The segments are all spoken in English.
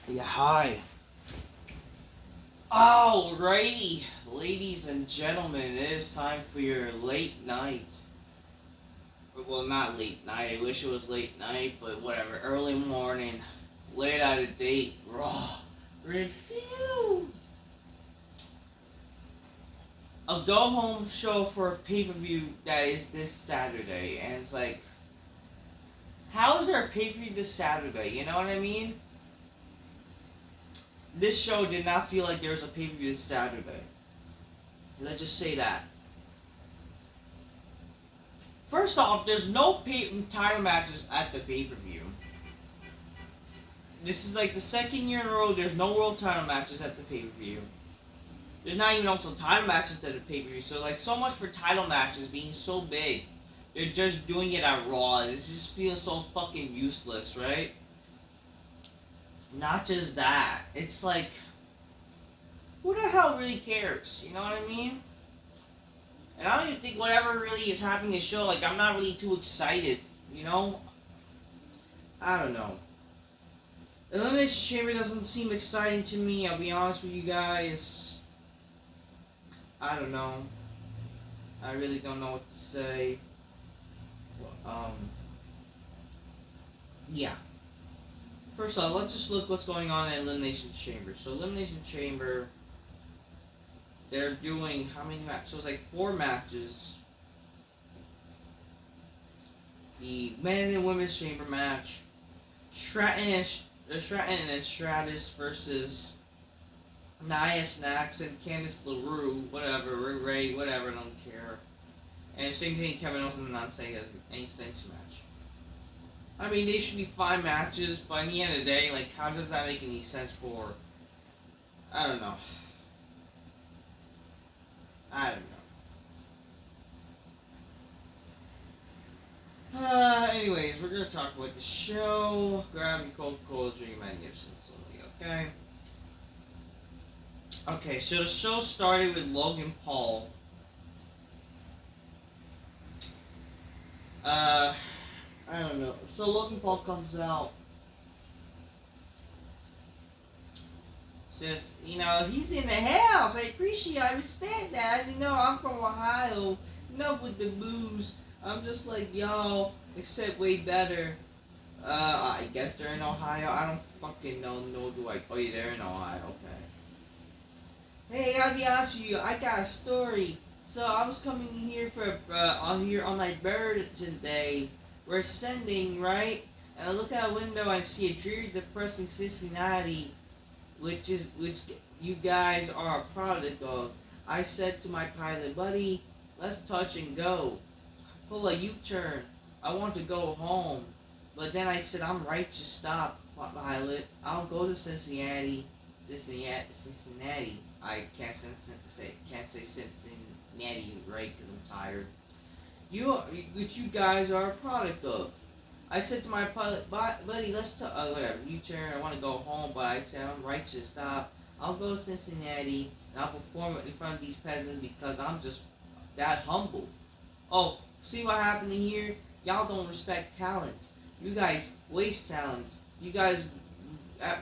Yeah, hi. Alrighty, ladies and gentlemen, it is time for your late night. Well, not late night, I wish it was late night, but whatever, early morning, late out of date, raw, review. A go home show for a pay per view that is this Saturday, and it's like, how is there a pay per view this Saturday? You know what I mean? This show did not feel like there was a pay per view this Saturday. Let's just say that. First off, there's no title matches at the pay per view. This is like the second year in a row there's no world title matches at the pay per view. There's not even also title matches at the pay per view. So like so much for title matches being so big. They're just doing it at Raw. It's just feeling so fucking useless, right? Not just that. It's like, who the hell really cares? You know what I mean? And I don't even think whatever really is happening in the show, like, I'm not really too excited, you know? I don't know. Elimination Chamber doesn't seem exciting to me, I'll be honest with you guys. I don't know. I really don't know what to say. Yeah. First off, let's just look what's going on in Elimination Chamber. So, Elimination Chamber, they're doing how many matches? So, it's like 4 matches. The men and women's chamber match. Stratton and Stratus versus Nia Snax and Candice LaRue, whatever, Ray, whatever, I don't care. And same thing, Kevin Owens and not saying any stinks match. I mean, they should be 5 matches, but in the end of the day, like, how does that make any sense for? I don't know. Anyways, we're gonna talk about the show. Grab your Coca-Cola, drink your magnificent slowly, okay? Okay, so the show started with Logan Paul. I don't know. So Logan Paul comes out, says, you know, he's in the house. I respect that. As you know, I'm from Ohio. Enough with the booze. I'm just like y'all, except way better. I guess they're in Ohio. I don't fucking know. No, do I? Oh, yeah, they're in Ohio. Okay. Hey, I'll be honest with you. I got a story. So I was coming here for on my birthday today. We're sending right, and I look out a window and see a dreary, depressing Cincinnati, which you guys are a product of. I said to my pilot buddy, "Let's touch and go. Pull a U-turn. I want to go home." But then I said, "I'm right to stop, pilot. I'll go to Cincinnati. Cincinnati. I can't say Cincinnati, right? Because I'm tired. Which you guys are a product of." I said to my pilot, "Buddy, whatever, U-turn. I want to go home, but I said I'm right to stop. I'll go to Cincinnati and I'll perform in front of these peasants because I'm just that humble." Oh, see what happened here? Y'all don't respect talent. You guys waste talent. You guys,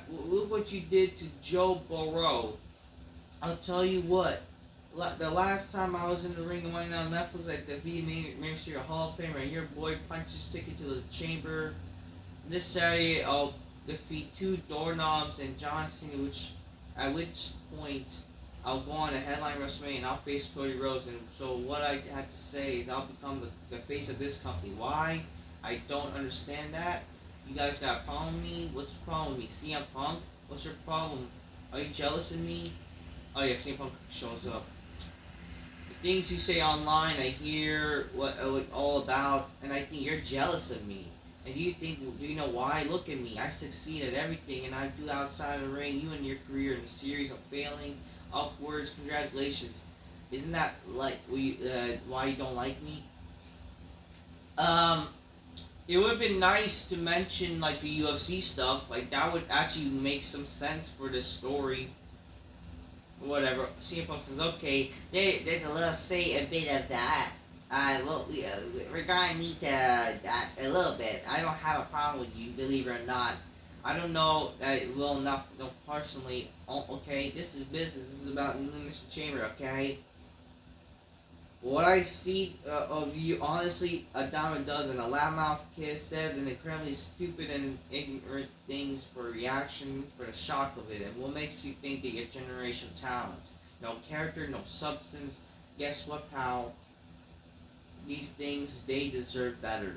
look what you did to Joe Burrow. I'll tell you what. The last time I was in the ring and went on Netflix, I defeated Ministry of Hall of Famer, and your boy punches ticket to the chamber. This Saturday, I'll defeat 2 doorknobs and John Cena, at which point I'll go on a headline WrestleMania and I'll face Cody Rhodes. And so what I have to say is I'll become the face of this company. Why? I don't understand that. You guys got a problem with me? What's the problem with me? CM Punk? What's your problem? Are you jealous of me? Oh yeah, CM Punk shows up. The things you say online, I hear what all about, and I think you're jealous of me. And do you know why? Look at me. I succeed at everything, and I do outside of the ring. You and your career in a series of failing upwards. Congratulations. Isn't that like why you don't like me? It would have been nice to mention like the UFC stuff. Like that would actually make some sense for this story. Whatever. CM Punk says, "Okay, there's a little say a bit of that. Regarding me to that a little bit. I don't have a problem with you, believe it or not. I don't know well enough to know personally. Oh, okay, this is business. This is about the Elimination Chamber, okay? What I see of you, honestly, a dime a dozen. A loudmouth kid says an incredibly stupid and ignorant things for reaction, for the shock of it. And what makes you think that you're generational talent? No character, no substance. Guess what, pal? These things, they deserve better.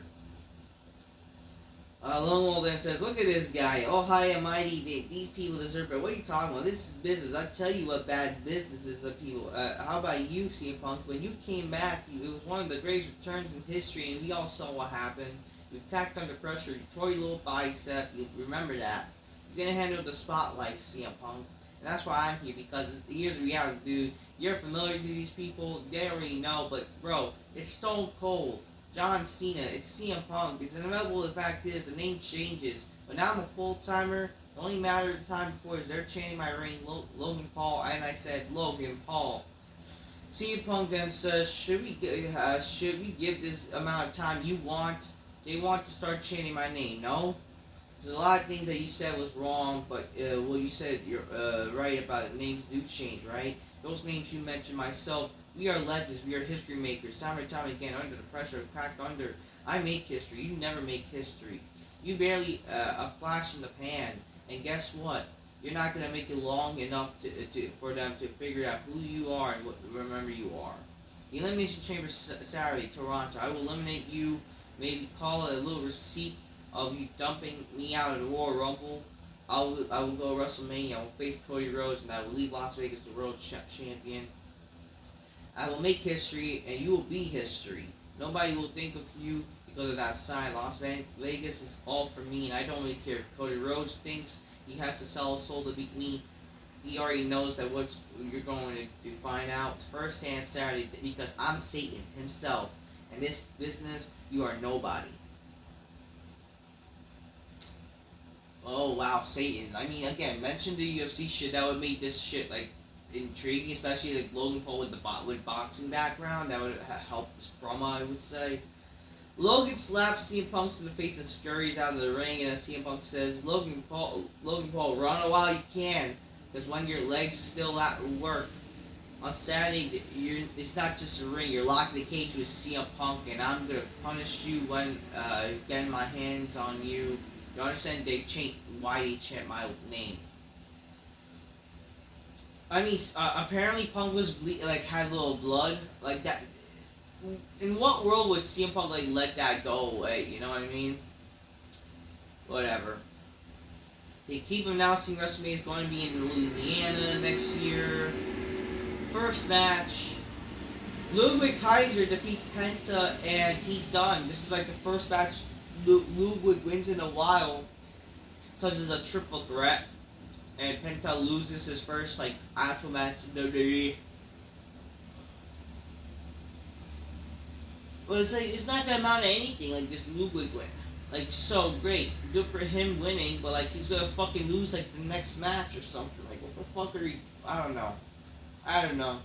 Logan then says, look at this guy. Oh, high and mighty. These people deserve it. What are you talking about? This is business. I tell you what bad business is of people. How about you, CM Punk? When you came back, it was one of the greatest returns in history, and we all saw what happened. You packed under pressure. You tore your little bicep. You remember that. You're going to handle the spotlight, CM Punk. And that's why I'm here, because here's the reality, dude. You're familiar with these people. They already know, but, bro, it's Stone Cold. John Cena, it's CM Punk. It's inevitable. The fact is, the name changes. But now I'm a full-timer. The only matter of time before is they're chanting my reign, Logan Paul, and I said Logan Paul. CM Punk then says, should we give this amount of time you want? They want to start chanting my name, no? There's a lot of things that you said was wrong, but you said you're right about it. Names do change, right? Those names you mentioned, myself, we are legends, we are history makers. Time and time again, under the pressure of cracked under. I make history. You never make history. You barely a flash in the pan. And guess what? You're not going to make it long enough for them to figure out who you are and what remember you are. The Elimination Chamber Saturday, Toronto. I will eliminate you. Maybe call it a little receipt of you dumping me out of the Royal Rumble. I will go to WrestleMania. I will face Cody Rhodes, and I will leave Las Vegas the World Champion. I will make history, and you will be history. Nobody will think of you because of that sign. Las Vegas is all for me, and I don't really care if Cody Rhodes thinks he has to sell his soul to beat me. He already knows that what you're going to find out firsthand Saturday, because I'm Satan himself. In this business, you are nobody. Oh wow, Satan. I mean, again, mention the UFC shit. That would make this shit like intriguing, especially like Logan Paul with boxing background. That would help this promo, I would say. Logan slaps CM Punk in the face and scurries out of the ring, and CM Punk says, Logan Paul, run while you can, because when your legs still at work. On Saturday, it's not just a ring. You're locked in the cage with CM Punk, and I'm gonna punish you when getting my hands on you. You understand? Why they chant my name. I mean, apparently Punk was had a little blood like that. In what world would CM Punk let that go away? You know what I mean? Whatever. They keep announcing WrestleMania is going to be in Louisiana next year. First match, Ludwig Kaiser defeats Penta and Pete Dunne. This is like the first match Ludwig wins in a while because it's a triple threat, and Penta loses his first actual match in WWE. Well, it's not gonna amount to anything like this Ludwig win. So great, good for him winning, but he's gonna fucking lose the next match or something. What the fuck are you? I don't know.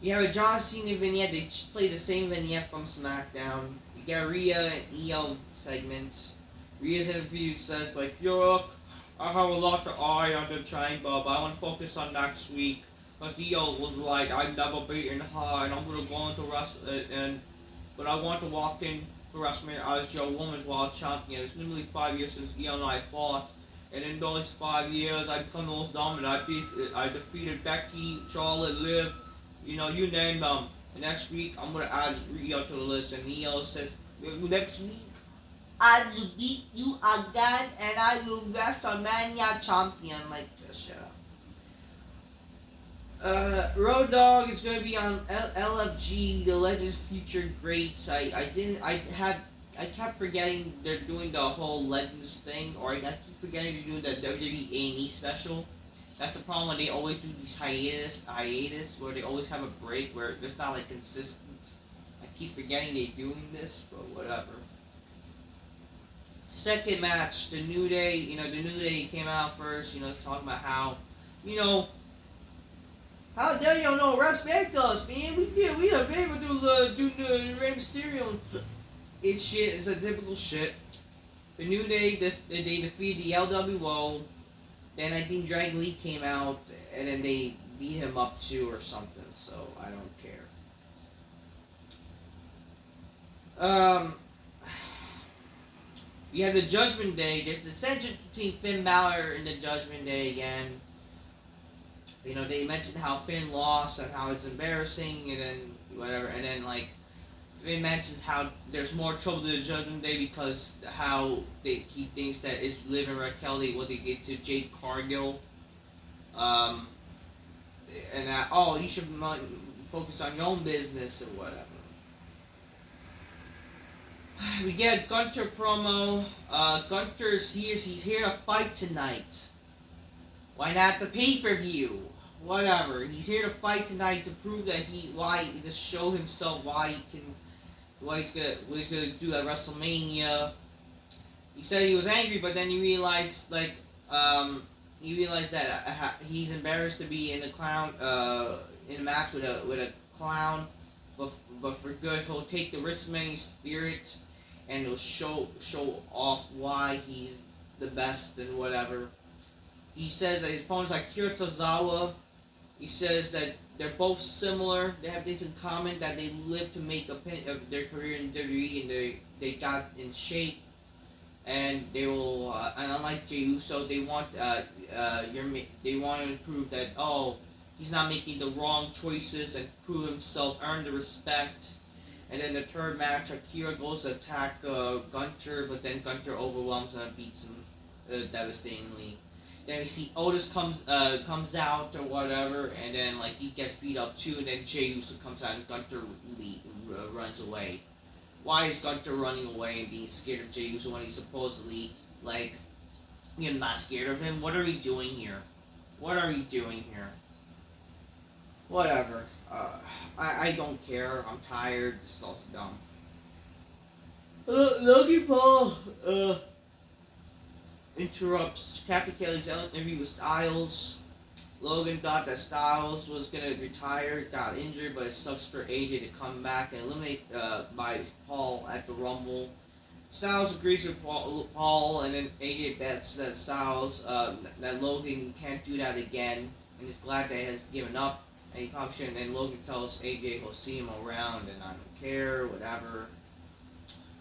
You have a John Cena vignette. They play the same vignette from SmackDown. You get Rhea and EO segments. Rhea's interview says yo, I have a lot to eye on the chamber, but I want to focus on next week. Because EO was right, I've never beaten her, and I'm going to go into but I want to walk in to WrestleMania as your women's world champion. It's literally 5 years since EO and I fought. And in those 5 years, I've become the most dominant. I defeated Becky, Charlotte, Liv, you name them. And next week, I'm going to add Rhea to the list. And Neo says, next week, I will beat you again, and I will WrestleMania champion. Just shut up. Road Dogg is going to be on LFG, the Legends Future Greats. I kept forgetting they're doing the whole Legends thing, or I keep forgetting they're doing the WWE A&E special. That's the problem when they always do these hiatus, where they always have a break, where there's not consistent. I keep forgetting they're doing this, but whatever. Second match, the New Day. The New Day came out first. Talking about how, how dare you don't respect us, man? We have been able to do the Rey Mysterio. It's shit. It's a typical shit. The New Day, they defeated the LWO. Then I think Dragon Lee came out, and then they beat him up too or something. So I don't care. We have the Judgment Day. There's dissension between Finn Balor and the Judgment Day again. You know, they mentioned how Finn lost and how it's embarrassing, and then whatever, and then like Finn mentions how there's more trouble to the Judgment Day because he thinks that it's Liv and Raquel, what they did to Jade Cargill, and that you should focus on your own business or whatever. We get Gunter promo. Gunter's here. He's here to fight tonight. Why not the pay-per-view? Whatever. He's here to fight tonight to prove that to show himself what he's gonna do at WrestleMania. He said he was angry, but then he realized that he's embarrassed to be in a match with a clown, but for good, he'll take the WrestleMania spirit and he'll show off why he's the best and whatever. He says that his opponents are Akira Tozawa. He says that they're both similar. They have things in common, that they lived to make of their career in WWE, and they got in shape. And they will, and unlike Jey Uso, they want to prove that he's not making the wrong choices and prove himself, earn the respect. And then the third match, Akira goes to attack Gunter, but then Gunter overwhelms him and beats him devastatingly. Then we see Otis comes out or whatever, and then like he gets beat up too, and then Jey Uso comes out and Gunter runs away. Why is Gunter running away and being scared of Jey Uso when he's supposedly not scared of him? What are we doing here? Whatever. I don't care. I'm tired. This is all dumb. Logan Paul interrupts Captain Kelly's interview with Styles. Logan thought that Styles was going to retire, got injured, but it sucks for AJ to come back and eliminate by Paul at the Rumble. Styles agrees with Paul, and then AJ bets that that Logan can't do that again, and is glad that he has given up, and he probably shouldn't. And Logan tells AJ he'll see him around, and I don't care, whatever.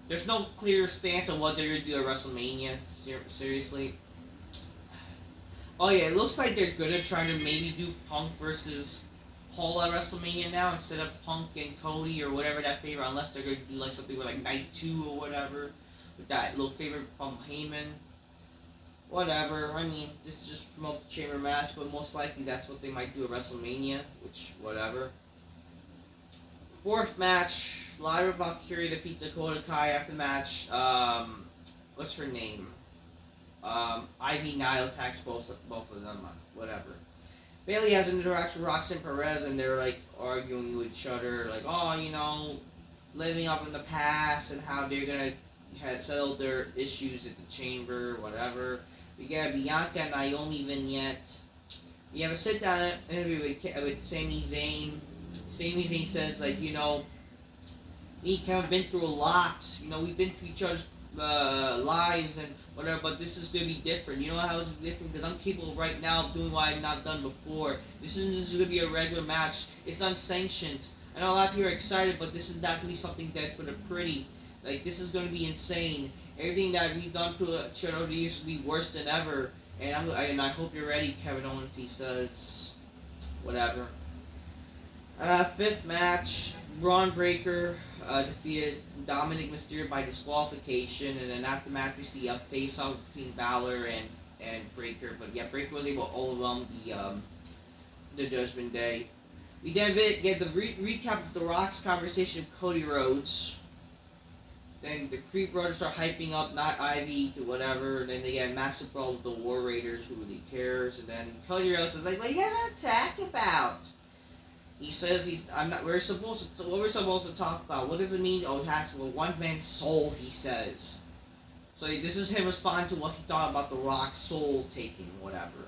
There's no clear stance on what they're going to do at WrestleMania, seriously. Oh yeah, it looks like they're going to try to maybe do Punk versus Paul at WrestleMania now, instead of Punk and Cody or whatever that favor, unless they're going to do like something with like Night 2 or whatever, with that little favor from Heyman. Whatever, I mean, this is just promote the chamber match, but most likely that's what they might do at WrestleMania, which, whatever. Fourth match, Lyra Valkyria defeats Dakota Kai after the match. What's her name? Ivy Nile attacks both of them, whatever. Bayley has an interaction with Roxanne Perez, and they're like arguing with each other, like, living up in the past and how they're gonna settle their issues at the chamber, whatever. We get a Bianca and Naomi vignette. We have a sit-down interview with Sami Zayn. Sami Zayn says, like, me and Kevin have been through a lot. We've been through each other's lives and whatever, but this is going to be different. You know how it's different? Because I'm capable right now of doing what I've not done before. This isn't just going to be a regular match. It's unsanctioned. I know a lot of people are excited, but this is not going to be something that for the pretty. Like, this is going to be insane. Everything that we've done to each other over the years will be worse than ever. And I hope you're ready, Kevin Owens, he says. Whatever. Fifth match, Braun Breaker defeated Dominic Mysterio by disqualification, and then after the match we see a face-off between Balor and Breaker, but yeah, Breaker was able to overwhelm the Judgment Day. We then get the recap of The Rock's conversation with Cody Rhodes. Then the Creed brothers start hyping up not Ivy to whatever, and then they get a massive brawl with the War Raiders, who really cares, and then Cody Rhodes is like, what are you gonna attack about? He says what we're supposed to talk about. What does it mean? Oh, it has one man's soul, he says. So this is him responding to what he thought about The Rock's soul taking, whatever.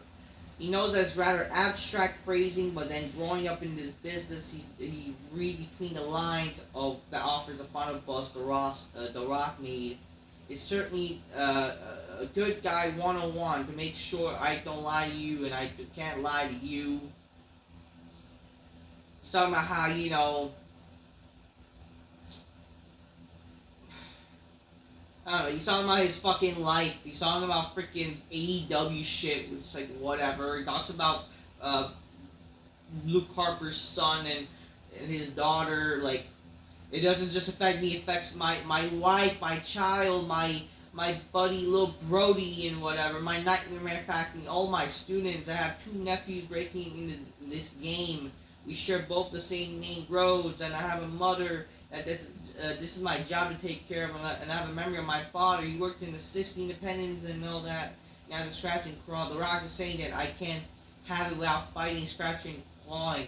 He knows that's rather abstract phrasing, but then growing up in this business, he read between the lines of the offer, the final bust the Rock made. It's certainly a good guy 101 to make sure I don't lie to you and I can't lie to you. He's talking about how, you know, I don't know, he's talking about his fucking life. He's talking about freaking AEW shit, which is like whatever. He talks about Luke Harper's son and his daughter. Like, it doesn't just affect me, it affects my wife, my child, my buddy Lil Brody and whatever, my Nightmare Manufacturing, all my students. I have 2 nephews breaking into this game. We share both the same name, Rhodes, and I have a mother that this is my job to take care of, and I have a memory of my father. He worked in the 60 independents and all that. Now the scratch and claw. The Rock is saying that I can't have it without fighting, scratching, clawing.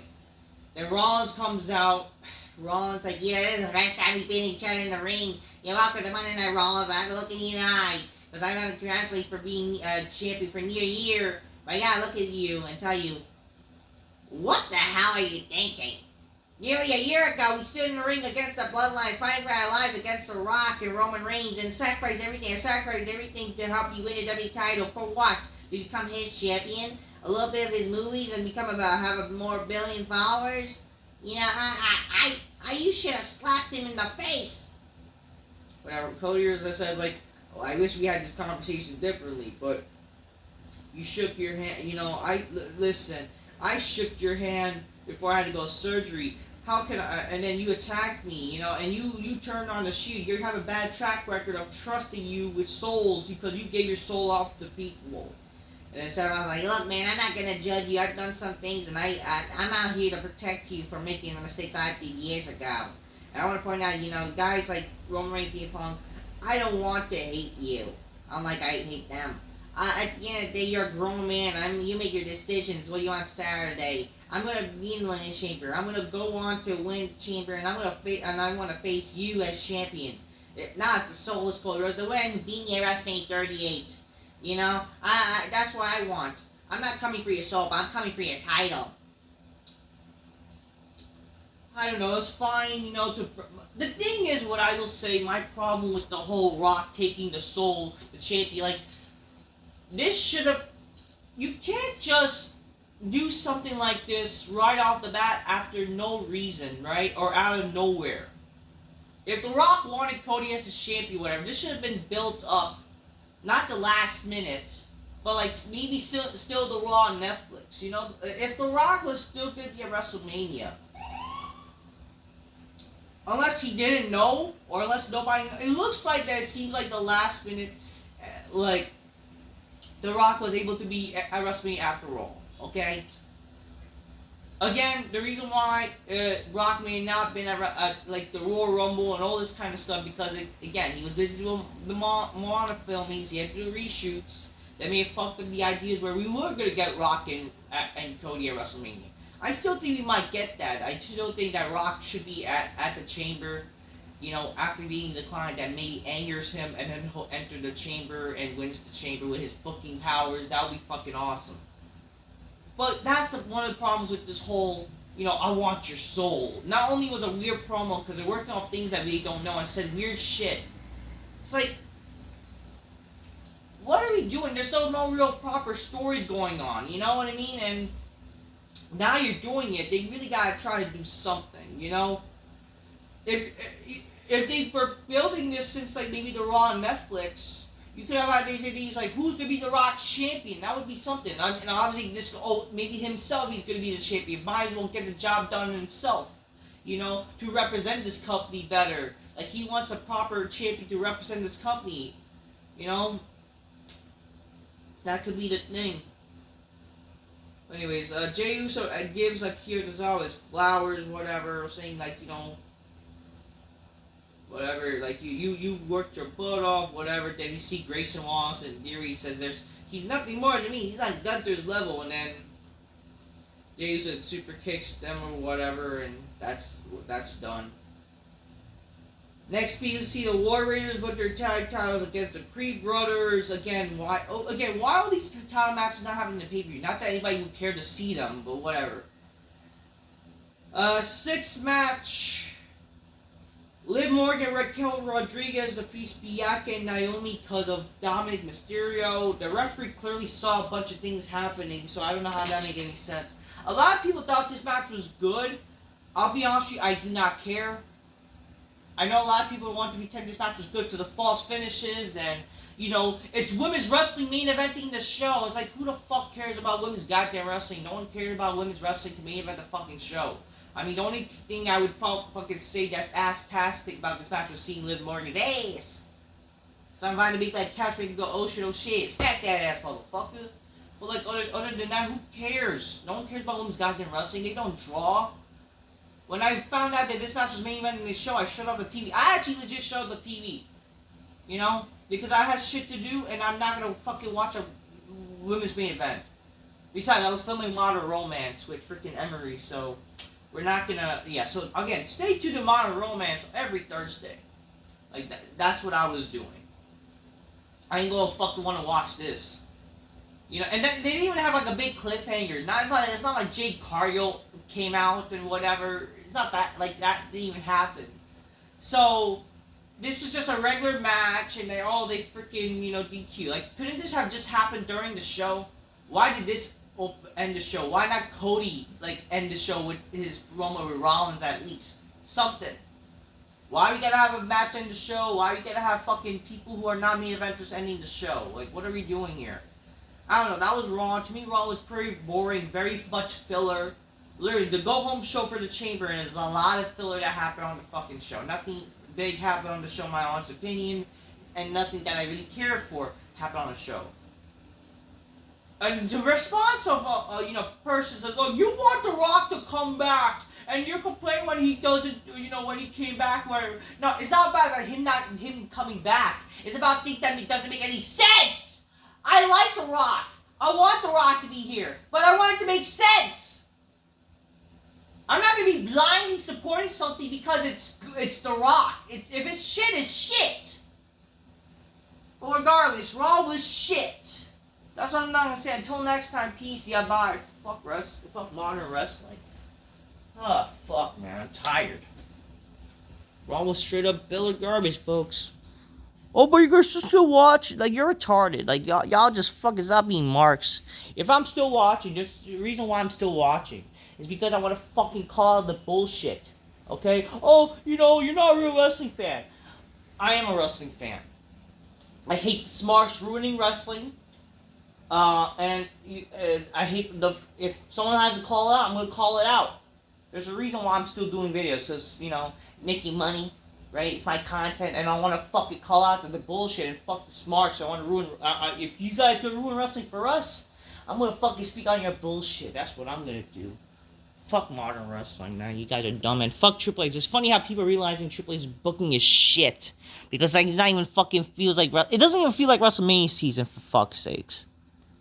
Then Rollins comes out. Rollins like, yeah, this is the first time we've been each other in the ring. You're welcome to Monday Night Rollins, but I have to look in you in the eye. Because I'm going to congratulate for being champion for near a year. But I got to look at you and tell you, what the hell are you thinking? Nearly a year ago, we stood in the ring against the Bloodlines, fighting for our lives against The Rock and Roman Reigns, and sacrificed everything to help you win a WWE title. For what? To become his champion? A little bit of his movies and have a more billion followers? You know, you should have slapped him in the face. Whatever, Cody says, like, oh, I wish we had this conversation differently, but you shook your hand. You know, listen, I shook your hand before I had to go to surgery. How can I? And then you attacked me, you know, and you turned on the Shield. You have a bad track record of trusting you with souls because you gave your soul off to people. And then Seth was like, look, man, I'm not going to judge you. I've done some things, and I'm out here to protect you from making the mistakes I did years ago. And I want to point out, you know, guys like Roman Reigns and Punk, I don't want to hate you. Unlike I hate them. At the end of the day, you're a grown man. You make your decisions. What do you want Saturday? I'm going to be in the Elimination Chamber. I'm going to go on to win Chamber, and I want to face you as champion. Not the Soulless Cold, the one being here WrestleMania 38. You know, that's what I want. I'm not coming for your soul, but I'm coming for your title. I don't know, it's fine, you know, the thing is, what I will say, my problem with the whole Rock taking the soul, the champion, like, this should have, you can't just do something like this right off the bat after no reason, right, or out of nowhere. If The Rock wanted Cody as his champion, whatever, this should have been built up. Not the last minutes, but like maybe still the Raw on Netflix. You know, if The Rock was still going to be at WrestleMania, unless he didn't know, or unless nobody, it looks like that. It seems like the last minute, like The Rock was able to be at WrestleMania after all. Okay. Again, the reason why Rock may not have been at like the Royal Rumble and all this kind of stuff, because again, he was busy with the Moana filmings, he had to do reshoots that may have fucked up the ideas where we were going to get Rock and Cody at WrestleMania. I still think we might get that. I still think that Rock should be at the Chamber, you know, after being declined, that maybe angers him, and then he'll enter the Chamber and wins the Chamber with his booking powers. That would be fucking awesome. But that's one of the problems with this whole, you know, I want your soul. Not only was it a weird promo because they're working off things that we don't know and said weird shit. It's like, what are we doing? There's no real proper stories going on, you know what I mean? And now you're doing it. They really gotta try to do something, you know? If they were building this since like maybe the Raw on Netflix, you could have ideas like, who's going to be The Rock's champion? That would be something. And obviously, maybe himself, he's going to be the champion. Might as well get the job done himself, you know, to represent this company better. Like, he wants a proper champion to represent this company, you know? That could be the thing. Anyways, Jey Uso gives Akira Tozawa his flowers, whatever, saying, like, you know, whatever, like you worked your butt off, whatever. Then you see Grayson Wallace and Theory says he's nothing more than me. He's like Gunther's level, and then Jey Uso super kicks them or whatever, and that's done. Next, we see the War Raiders put their tag titles against the Creed Brothers. Again, why are these title matches not having the pay-per-view? Not that anybody would care to see them, but whatever. Sixth match. Liv Morgan, Raquel Rodriguez defeats Bianca and Naomi because of Dominic Mysterio. The referee clearly saw a bunch of things happening, so I don't know how that made any sense. A lot of people thought this match was good. I'll be honest with you, I do not care. I know a lot of people want to pretend this match was good to the false finishes and, you know, it's women's wrestling main eventing the show. It's like, who the fuck cares about women's goddamn wrestling? No one cared about women's wrestling to main event the fucking show. I mean, the only thing I would fucking say that's ass-tastic about this match was seeing Liv Morgan's ass. So I'm trying to make that couch make it go, oh shit, smack that ass, motherfucker. But like, other than that, who cares? No one cares about women's goddamn wrestling. They don't draw. When I found out that this match was main eventing the show, I shut off the TV. I actually legit shut off the TV. You know? Because I had shit to do, and I'm not gonna fucking watch a women's main event. Besides, I was filming Modern Romance with freaking Emery, so we're not gonna, yeah, so again, stay tuned to Modern Romance every Thursday. Like, that's what I was doing. I ain't gonna fucking wanna watch this. You know, and they didn't even have like a big cliffhanger. It's not like Jade Cargill came out and whatever. It's not that, like, that didn't even happen. So, this was just a regular match, and they freaking, you know, DQ. Like, couldn't this have just happened during the show? Why did this end the show? Why not Cody, like, end the show with his promo with Rollins at least? Something. Why we gotta have a match end the show? Why we gotta have fucking people who are not main eventers ending the show? Like, what are we doing here? I don't know, that was Raw. To me, Raw was pretty boring, very much filler. Literally, the go-home show for the Chamber, and there's a lot of filler that happened on the fucking show. Nothing big happened on the show, my honest opinion, and nothing that I really cared for happened on the show. And the response of you know, persons like, oh, you want The Rock to come back, and you're complaining when he doesn't, you know, when he came back. Where no, it's not about him coming back. It's about things that doesn't make any sense. I like The Rock. I want The Rock to be here, but I want it to make sense. I'm not gonna be blindly supporting something because it's The Rock. If it's shit, it's shit. But regardless, Raw was shit. That's what I'm not gonna say. Until next time, peace. Yeah, bye. Fuck modern wrestling. Oh, fuck, man. I'm tired. Raw was straight up bill of garbage, folks. Oh, but you guys still watch? Like, you're retarded. Like, y'all just fucking stop being marks. If I'm still watching, just the reason why I'm still watching is because I want to fucking call out the bullshit. Okay? Oh, you know, you're not a real wrestling fan. I am a wrestling fan. I hate smarts ruining wrestling. And I hate if someone has to call it out, I'm going to call it out. There's a reason why I'm still doing videos, because, you know, making money, right? It's my content, and I want to fucking call out the bullshit and fuck the smarts. I want to ruin, if you guys gonna ruin wrestling for us, I'm going to fucking speak on your bullshit. That's what I'm going to do. Fuck modern wrestling, man. You guys are dumb, and fuck Triple H. It's funny how people realizing Triple H's booking is shit. Because, like, it not even fucking feels like, it doesn't even feel like WrestleMania season, for fuck's sakes.